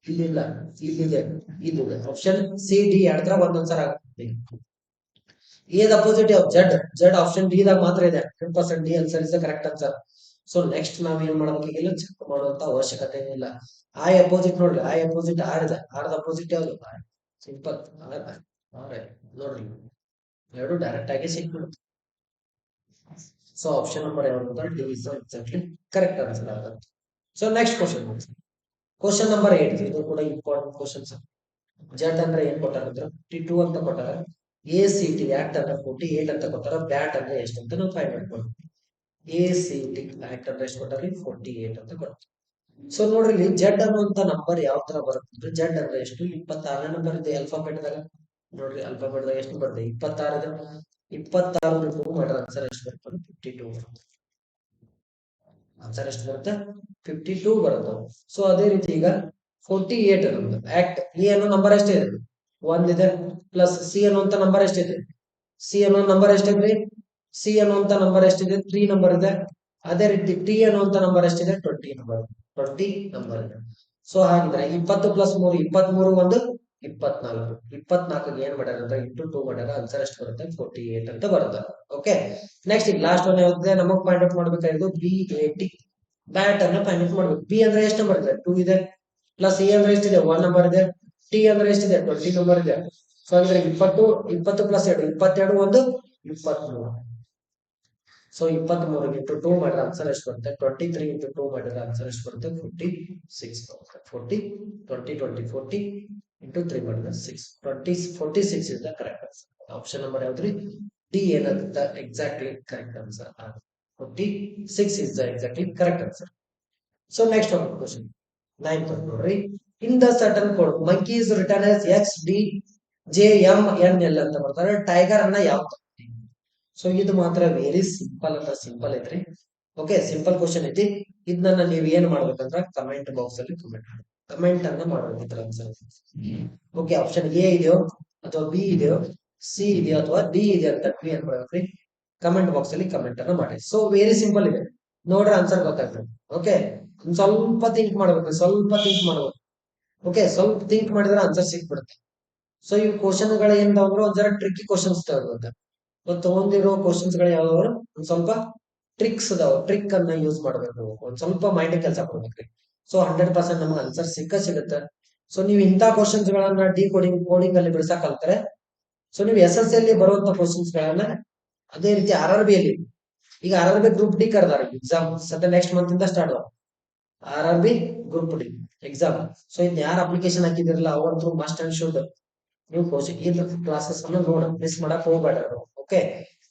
Speaker 1: ಇಲ್ಲಿಲ್ಲ, ಇಲ್ಲಿದೆ, ಇಲ್ಲಿದೆ. ಆಪ್ಷನ್ ಸಿ ಡಿ ಎರಡ್ ತರ ಒಂದೊಂದ್ಸರ ಆಗುತ್ತೆ. ಎ ದ ಅಪೋಸಿಟ್ ಯಾವ ಜೆಡ್ ಆಪ್ಷನ್ ಡಿ ದಾಗ ಮಾತ್ರ ಇದೆ, 100% D answer is correct answer. So next ನಾವ್ ಏನ್ ಮಾಡ್ಬೇಕಾಗಿಲ್ಲ, ಚೆಕ್ ಮಾಡುವಂತ ಅವಶ್ಯಕತೆ ಇಲ್ಲ. ಐ ಅಪೋಸಿಟ್ ನೋಡ್ರಿ, ಐ ಅಪೋಸಿಟ್ ಆರ್ ಇದೆ, ಆರ್ ದ ಅಪೋಸಿಟ್ ಯಾವ್ದು, ಸಿಂಪಲ್ ನೋಡ್ರಿ, ಎರಡು ಡೈರೆಕ್ಟ್ ಆಗಿ ಸಿಕ್ಬಿಡುತ್ತೆ. ಸೊ ಆಪ್ಷನ್ ನಂಬರ್ ಯಾವುದು, D is exactly correct answer ಆಗುತ್ತೆ. ಸೊ ನೆಕ್ಸ್ಟ್ ಕ್ವಶನ್ ನಂಬರ್ 8, ಇದು ಕೂಡ ಇಂಪಾರ್ಟೆಂಟ್ ಕ್ವಶನ್ಸ್. ಜೆಡ್ ಅಂದ್ರೆ ಏನ್ ಕೊಟ್ಟಾರ ಅಂದ್ರೆ 52 ಅಂತ ಕೊಟ್ಟಾರ, ಎ ಸಿ ಟಿ ಆಕ್ಟ್ ಅಂದ್ರೆ 48 ಅಂತ ಕೊಟ್ಟಾರ, ಬ್ಯಾಟ್ ಅಂದ್ರೆ ಎಷ್ಟು ಅಂತ ನಾವು ಫೈಂಡ್ ಮಾಡ್ಕೊಳ್ಳಿ. ಎ ಸಿ ಟಿ ಆಕ್ಟ್ ಅಂದ್ರೆ ಎಷ್ಟು ಕೊಟ್ಟಾರಿ, 48 ಅಂತ ಕೊಟ್ಟಾರ. ಸೊ ನೋಡ್ರಿ ಇಲ್ಲಿ ಜೆಡ್ ಅನ್ನುವಂತ ನಂಬರ್ ಯಾವ ತರ ಬರುತ್ತೆ ಅಂದ್ರೆ, ಜೆಡ್ ಅಂದ್ರೆ ಎಷ್ಟು, 26ನೇ ನಂಬರ್ ಇದೆ ಅಲ್ಫಾಬೆಟ್ ದಾಗ. ನೋಡ್ರಿ ಅಲ್ಫಾಬೆಟ್ ದಾಗ ಎಷ್ಟು ಬರ್ತದೆ, 26 ಇದೆ, 26 ಮೂವ್ ಮಾಡ್ರ ಆನ್ಸರ್ ಎಷ್ಟು ಬರ್ತದೆ, 52 ಆನ್ಸರ್ ಎಷ್ಟು ಬರುತ್ತೆ, 52 ಬರುತ್ತೆ. ಸೊ ಅದೇ ರೀತಿ ಈಗ 48 ನಮ್ದು ಆಕ್ಟ್, ಎ ಅನ್ನೋ ನಂಬರ್ ಎಷ್ಟಿದೆ, 1 ಇದೆ, ಪ್ಲಸ್ ಸಿ ಅನ್ನುವಂತ ನಂಬರ್ ಎಷ್ಟಿದೆ, ಸಿ ಅನ್ನೋ ನಂಬರ್ ಎಷ್ಟಿದೆ, ಸಿ ಅನ್ನುವಂತ ನಂಬರ್ ಎಷ್ಟಿದೆ, 3 ನಂಬರ್ ಇದೆ. ಅದೇ ರೀತಿ ಟಿ ಅನ್ನುವಂತ ನಂಬರ್ ಎಷ್ಟಿದೆ, 20 ನಂಬರ್ ಇದೆ. ಸೊ ಹಾಗಿದ್ರೆ 20 ಪ್ಲಸ್ 3 23, ಒಂದು 24, 24ಗೆ ಏನ್ ಮಾಡ್ಯಾರ ಅಂದ್ರೆ ಇಂಟು 2 ಮಾಡ್ಯಾರ, ಆನ್ಸರ್ ಎಷ್ಟು ಬರುತ್ತೆ, 48 ಅಂತ ಬರುತ್ತೆ. ಓಕೆ, ನೆಕ್ಸ್ಟ್ ಈಗ ಲಾಸ್ಟ್ ಒನ್ ಯಾವ್ದಿದೆ ನಮಗ್ ಫೈಂಡ್ ಔಟ್ ಮಾಡ್ಬೇಕಾಗಿರೋದು, ಬಿ ಎ ಟಿ ಬ್ಯಾಟ್ ಅನ್ನ ಫೈಂಡ್ ಔಟ್ ಮಾಡ್ಬೇಕು. ಬಿ ಅಂದ್ರೆ ಎಷ್ಟು ನಂಬರ್ ಇದೆ, 2 ಇದೆ, ಪ್ಲಸ್ ಎ ಅಂದ್ರೆ ಎಷ್ಟಿದೆ, 1 ನಂಬರ್ ಇದೆ, ಟಿ ಅಂದ್ರೆ ಎಷ್ಟಿದೆ, 20 ನಂಬರ್ ಇದೆ. ಸೊ ಹಾಗಿದ್ರೆ 20 ಪ್ಲಸ್ 2 22, ಒಂದು 23. ಸೊ 23 ಇಂಟು 2 ಮಾಡಿದ್ರೆ ಆನ್ಸರ್ ಎಷ್ಟು ಬರುತ್ತೆ, 23 ಇಂಟು 2 ಮಾಡಿದ್ರೆ ಆನ್ಸರ್ ಎಷ್ಟು ಬರುತ್ತೆ, 46 ಬರುತ್ತೆ. 40 20 20 40 ಇಂಟು 3 ಮಾಡಿದ್ರೆ 6 46 is the correct answer. Option number ಯಾವ್ದ್ರಿ, ಡಿ ಏನಾಗುತ್ತೆ exactly correct answer. 46 is the exactly correct answer. So next ಒಂದು ಕ್ವಶನ್ 9th ನೋಡ್ರಿ, in the certain code monkey is return as X D J M N L ಅಂತ ಬರ್ತಾರೆ, tiger ಅನ್ನ ಯಾವ. So ಇದು ಮಾತ್ರ ವೆರಿ ಸಿಂಪಲ್ ಅಂತ ಸಿಂಪಲ್ ಐತ್ರಿ. ಓಕೆ, ಸಿಂಪಲ್ ಕ್ವಶನ್ ಐತಿ. ಇದನ್ನ ನೀವ್ ಏನ್ ಮಾಡ್ಬೇಕಂದ್ರ ಕಮೆಂಟ್ ಬಾಕ್ಸ್ ಅಲ್ಲಿ ಕಮೆಂಟ್ ಅನ್ನ ಮಾಡ್ಬೇಕಿತ್ತು ಆನ್ಸರ್. ಓಕೆ, ಆಪ್ಷನ್ ಎ ಇದೆಯೋ ಅಥವಾ ಬಿ ಇದೆಯೋ, ಸಿ ಇದೆಯೋ ಅಥವಾ ಡಿ ಇದೆ ಅಂತ ನೀವ್ ಏನ್ ಮಾಡ್ಬೇಕ್ರಿ, ಕಮೆಂಟ್ ಬಾಕ್ಸ್ ಅಲ್ಲಿ ಕಮೆಂಟ್ ಅನ್ನ ಮಾಡಿ. ಸೊ ವೆರಿ ಸಿಂಪಲ್ ಇದೆ, ನೋಡ್ರಿ ಆನ್ಸರ್ ಗೊತ್ತಾಗ್ತದೆ. ಓಕೆ, ಸ್ವಲ್ಪ ಥಿಂಕ್ ಮಾಡ್ಬೇಕು, ಸ್ವಲ್ಪ ಥಿಂಕ್ ಮಾಡ್ಬೇಕು. ಓಕೆ, ಸ್ವಲ್ಪ ಥಿಂಕ್ ಮಾಡಿದ್ರೆ ಆನ್ಸರ್ ಸಿಕ್ಬಿಡುತ್ತೆ. ಸೊ ಈ ಕ್ವಶನ್ ಗಳು ಏನ್ ಅಂದ್ರೆ ಒಂಥರ ಟ್ರಿಕ್ಕಿ ಕ್ವಶನ್ಸ್ ತಗೊಳ್ಳುತ್ತೆ. ತಗೊಂಡಿರೋ ಕ್ವಶನ್ಸ್ ಗಳು ಯಾವ್ಯಾವ, ಒಂದ್ ಸ್ವಲ್ಪ ಟ್ರಿಕ್ಸ್ ಅದಾವ, ಟ್ರಿಕ್ ಅನ್ನ ಯೂಸ್ ಮಾಡ್ಬೇಕು, ಒಂದ್ ಸ್ವಲ್ಪ ಮೈಂಡ್ ಕೆಲಸ ಕೊಡ್ಬೇಕ್ರಿ. ಸೊ 100% ನಮ್ಗೆ ಆನ್ಸರ್ ಸಿಗುತ್ತೆ. ಸೊ ನೀವು ಇಂಥ ಕ್ವಶನ್ಸ್ ಗಳನ್ನ ಡಿ ಕೋಡಿಂಗ್ ಅಲ್ಲಿ ಬಿಡ್ಸಕ್ ಕಲ್ತ್ರೆ, ಸೊ ನೀವು ಎಸ್ ಎಸ್ ಅಲ್ಲಿ ಬರುವಂತ ಕ್ವಶನ್ಸ್ ಗಳನ್ನ ಅದೇ ರೀತಿ RRB ಅಲ್ಲಿ, ಈಗ RRB ಗ್ರೂಪ್ ಡಿ ಕರೆದಾರ ಎಕ್ಸಾಮ್ ಸದ್ಯ ನೆಕ್ಸ್ಟ್ ಮಂತ್ ಇಂದ start RRB group D exam. So in ಯಾರು ಅಪ್ಲಿಕೇಶನ್ ಹಾಕಿದಿರಲ್ಲ ಅವಂತೂ ಮಸ್ಟ್ ಅಂಡ್ ಶುಡ್ ನೀವು ಕೋಚಿಂಗ್ ಕ್ಲಾಸಸ್ ಅನ್ನು ಮಿಸ್ ಮಾಡಕ್ ಹೋಗ್ಬೇಡ. ಓಕೆ,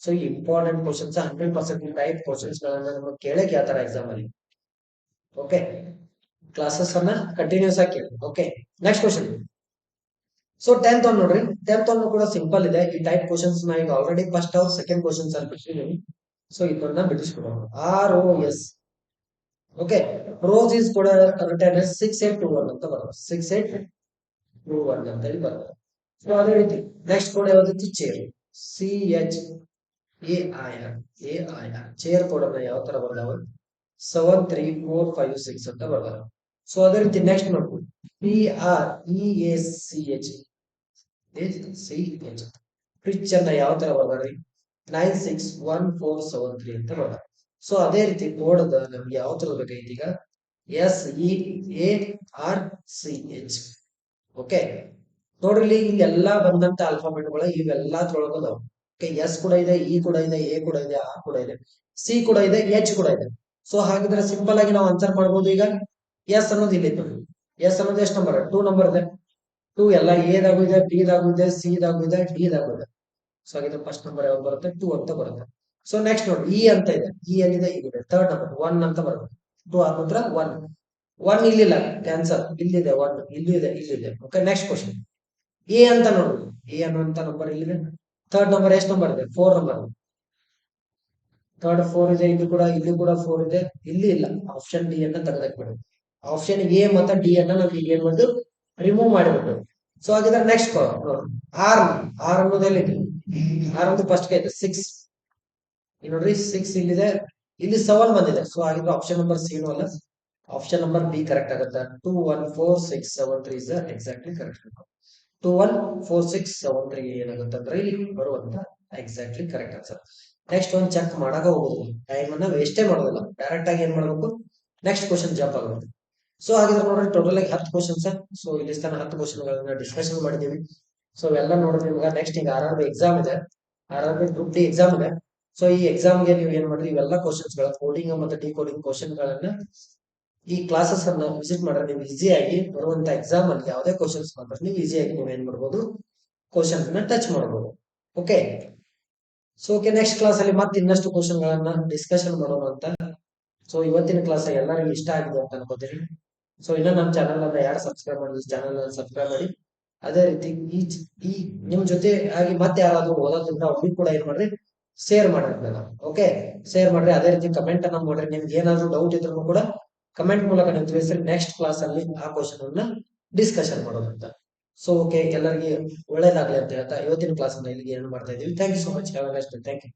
Speaker 1: ಸೊ ಈ ಇಂಪಾರ್ಟೆಂಟ್ ಕ್ವಶನ್ಸ್ 100% ಟೈಪ್ ಕ್ವಶನ್ಸ್ ಗಳನ್ನ ನಮಗೆ ಕೇಳಕ್ ಯಾವ ಎಕ್ಸಾಮ್ ಅಲ್ಲಿ. ಓಕೆ, ಕ್ಲಾಸಸ್ ಅನ್ನ ಕಂಟಿನ್ಯೂಸ್ ಆಗಿ ಕೇಳಿ. Okay, next question. So 10th one ನೋಡ್ರಿ, 10th ಒನ್ ಕೂಡ ಸಿಂಪಲ್ ಇದೆ. ಈ ಟೈಪ್ ಕ್ವಶನ್ಸ್ ನ ಈಗ ಆಲ್ರೆಡಿ ಫಸ್ಟ್ ಅವ್ರ ಸೆಕೆಂಡ್ ಕ್ವಶನ್ಸ್ ಅಲ್ಲಿ ಬಿಟ್ಟಿದ್ದೀನಿ. ಸೊ ಇದನ್ನ ಬಿಡಿಸ್ಕೊಡೋಣ, ROS. ಓಕೆ, ರೋಸ್ ಇಸ್ ಕೂಡ ರಿಟರ್ನ್ 6821 ಅಂತ ಬರೋದು, 6821 ಅಂತ ಹೇಳಿ ಬರೋದು. ಸೊ ಅದೇ ರೀತಿ ನೆಕ್ಸ್ಟ್ ಕೋಡ್ ಯಾವ್ದಿತ್ತು, ಚೇರ್, CHAIR ಚೇರ್ ಕೋಡ್ ಅನ್ನ ಯಾವ ತರ ಬರ್ದಾವ, 73456 ಅಂತ ಬರ್ದಾವ. ಸೊ ಅದೇ ರೀತಿ ನೆಕ್ಸ್ಟ್ ನೋಡ್ಬೋದು, PREACH ಪಿಚ್ ಅನ್ನ ಯಾವ ತರ ಬರ್ದಾರಿ, 961473 ಅಂತ ಬರ್ದಾರ. ಸೊ ಅದೇ ರೀತಿ ಕೋಡ್ ನಮ್ಗೆ ಯಾವ ತರ ಬೇಕಾಗಿತ್ತು, ಈಗ SEARCH. ಓಕೆ, ನೋಡ್ರಿ ಇಲ್ಲೆಲ್ಲ ಬಂದಂತ ಆಲ್ಫಾಬೆಟ್ಗಳು ಇವೆಲ್ಲಾ ತೊಳಗೋದವು. ಎಸ್ ಕೂಡ ಇದೆ, ಇ ಕೂಡ ಇದೆ, ಎ ಕೂಡ ಇದೆ, ಆರ್ ಕೂಡ ಇದೆ, ಸಿ ಕೂಡ ಇದೆ, ಎಚ್ ಕೂಡ ಇದೆ. ಸೊ ಹಾಗಿದ್ರೆ ಸಿಂಪಲ್ ಆಗಿ ನಾವು ಆನ್ಸರ್ ಮಾಡ್ಬೋದು. ಈಗ ಎಸ್ ಅನ್ನೋದು ಇಲ್ಲಿ ಎಸ್ ಅನ್ನೋದು ಎಷ್ಟು ನಂಬರ್, 2 ನಂಬರ್ ಇದೆ. 2 ಎಲ್ಲ ಎ ದಾಗೂ ಇದೆ, ಬಿ ದಾಗೂ ಇದೆ, ಸಿ ದಾಗೂ ಇದೆ, ಡಿ ದಾಗೂ ಇದೆ. ಸೊ ಹಾಗಿದ್ರೆ ಫಸ್ಟ್ ನಂಬರ್ ಯಾವ್ದು ಬರುತ್ತೆ 2 ಅಂತ ಬರುತ್ತೆ. ಸೊ ನೆಕ್ಸ್ಟ್ ನೋಡಿ ಇ ಅಂತ ಇದೆ, ಇ ಎಲ್ಲಿದೆ ಇದೆ ಥರ್ಡ್ ನಂಬರ್ 1 ಅಂತ ಬರುತ್ತೆ. 2 ಆದ ನಂತರ 1 ಇಲ್ಲಿಲ್ಲ, ಕ್ಯಾನ್ಸಲ್, ಇಲ್ಲಿದೆ 1, ಇಲ್ಲಿದೆ. ಓಕೆ, ನೆಕ್ಸ್ಟ್ ಕ್ವಶನ್ ಎ ಅಂತ ನೋಡಿ, ಎ ಅನ್ನುವಂತ ನಂಬರ್ ಇಲ್ಲಿದೆ. ಥರ್ಡ್ ನಂಬರ್ ಎಷ್ಟು ನಂಬರ್ ಇದೆ? 4 ನಂಬರ್. ಥರ್ಡ್ 4 ಇದೆ, ಇಲ್ಲಿ ಕೂಡ 4 ಇದೆ, ಇಲ್ಲಿ ಇಲ್ಲ. ಆಪ್ಷನ್ ಡಿ ಅನ್ನ ತೆಗೆದಾಕ್ಬಿಡು. ಆಪ್ಷನ್ ಎ ಮತ್ತೆ ಡಿ ಅನ್ನ ನಾವು ಈಗ ಏನ್ ಮಾಡಿದ್ರು, ರಿಮೂವ್ ಮಾಡಿಬಿಟ್ಟು. ಸೊ ಹಾಗಿದ್ರೆ ನೆಕ್ಸ್ಟ್ ನೋಡಿ ಆರ್ ಅನ್ನೋದು ಎಲ್ಲಿದೆ? ಆರ್ ಅಂತ ಫಸ್ಟ್ ಐತೆ 6. ನೋಡ್ರಿ 6 ಇಲ್ಲಿದೆ, ಇಲ್ಲಿ 7 ಬಂದಿದೆ. ಸೊ ಹಾಗಿದ್ರೆ ಆಪ್ಷನ್ ನಂಬರ್ ಸಿ ಅಲ್ಲ, ಆಪ್ಷನ್ ನಂಬರ್ ಬಿ ಕರೆಕ್ಟ್ ಆಗುತ್ತೆ. 2 1 4 6 7 3 ಇಸ್ ಎಕ್ಸಾಕ್ಟ್ಲಿ ಕರೆಕ್ಟ್. 2 1 4 6 7 3 ಏನಾಗುತ್ತೆ ಅಂದ್ರೆ ಇಲ್ಲಿ ಬರುವಂತ ಎಕ್ಸಾಕ್ಟ್ಲಿ ಕರೆಕ್ಟ್ ಆನ್ಸರ್. ನೆಕ್ಸ್ಟ್ ಒಂದು ಚೆಕ್ ಮಾಡಾಗ ಹೋಗೋದಿಲ್ಲ, ಟೈಮ್ ಅನ್ನ ವೇಸ್ಟೇ ಮಾಡೋದಿಲ್ಲ, ಡೈರೆಕ್ಟ್ ಆಗಿ ಏನ್ ಮಾಡ್ಬೇಕು, ನೆಕ್ಸ್ಟ್ ಕ್ವಶನ್ ಜಂಪ್ ಆಗುತ್ತೆ. ಸೊ ಹಾಗಿದ್ರೆ ನೋಡ್ರಿ ಟೋಟಲ್ ಆಗಿ 10 ಕ್ವಶನ್ಸ್. ಸೊ ಇಲ್ಲಿ ತನಕ 10 ಕ್ವಶನ್ ಗಳನ್ನ ಡಿಸ್ಕಷನ್ ಮಾಡಿದೀವಿ. ಸೊ ಎಲ್ಲ ನೋಡಿದ್ರೆ ನಿಮ್ಗೆ ನೆಕ್ಸ್ಟ್ ಈಗ ಆರ್ ಆರ್ ಬಿ ಎಕ್ಸಾಮ್ ಇದೆ, R R B group D exam ಇದೆ. ಸೊ ಈ ಎಕ್ಸಾಮ್ಗೆ ನೀವು ಏನ್ ಮಾಡ್ರಿ, ಇವೆಲ್ಲ ಕ್ವಶನ್ಸ್ ಗಳ ಕೋಡಿಂಗ್ ಮತ್ತೆ ಡಿಕೋಡಿಂಗ್ ಕ್ವಶನ್ ಗಳನ್ನ ಈ ಕ್ಲಾಸಸ್ ಅನ್ನ ವಿಸಿಟ್ ಮಾಡಿದ್ರೆ ನೀವು ಈಸಿಯಾಗಿ ಬರುವಂತ ಎಕ್ಸಾಮ್ ಅಲ್ಲಿ ಯಾವುದೇ ಕ್ವಶನ್ಸ್ ಬಂದ್ರೆ ನೀವು ಈಸಿಯಾಗಿ ನೀವು ಏನ್ ಮಾಡ್ಬೋದು, ಕ್ವಶನ್ಸ್ ನ ಟಚ್ ಮಾಡಬಹುದು. Okay, so okay, next class ಅಲ್ಲಿ ಮತ್ತೆ ಇನ್ನಷ್ಟು ಕ್ವಶನ್ ಗಳನ್ನ ಡಿಸ್ಕಷನ್ ಮಾಡೋಣ ಅಂತ. ಸೊ ಇವತ್ತಿನ ಕ್ಲಾಸ್ ಎಲ್ಲರಿಗೂ ಇಷ್ಟ ಆಗಿದೆ ಅಂತ ಅನ್ಕೋತೀನಿ. ಸೊ ಇನ್ನ ನಮ್ಮ ಚಾನಲ್ ಅನ್ನ ಯಾರು ಸಬ್ಸ್ಕ್ರೈಬ್ ಮಾಡಿದ್ರೆ ಚಾನಲ್ ಅನ್ನ ಸಬ್ಸ್ಕ್ರೈಬ್ ಮಾಡಿ. ಅದೇ ರೀತಿ ಈ ನಿಮ್ ಜೊತೆ ಆಗಿ ಮತ್ತೆ ಯಾರಾದ್ರೂ ಓದೋದ್ರಿಂದ ಅವ್ರಿಗೆ ಕೂಡ ಏನ್ ಮಾಡ್ರಿ, ಶೇರ್ ಮಾಡಿರ್ತಾರ. ಓಕೆ, ಶೇರ್ ಮಾಡ್ರಿ. ಅದೇ ರೀತಿ ಕಮೆಂಟ್ ಅನ್ನ ಮಾಡ್ರಿ, ನಿಮ್ಗೆ ಏನಾದ್ರು ಡೌಟ್ ಇದ್ರು ಕೂಡ ಕಮೆಂಟ್ ಮೂಲಕ ನೀವು ತಿಳಿಸಿ. ನೆಕ್ಸ್ಟ್ ಕ್ಲಾಸ್ ಅಲ್ಲಿ ಆ ಕ್ವಶನ್ ಅನ್ನ ಡಿಸ್ಕಷನ್ ಮಾಡೋದಂತ. ಸೊ ಓಕೆ, ಎಲ್ಲರಿಗೆ ಒಳ್ಳೇದಾಗ್ಲಿ ಅಂತ ಹೇಳ್ತಾ ಇವತ್ತಿನ ಕ್ಲಾಸ್ ಅನ್ನ ಇಲ್ಲಿಗೆ ಏನು ಮಾಡ್ತಾ ಇದೀವಿ. Thank you so much. Have a nice day. Thank you.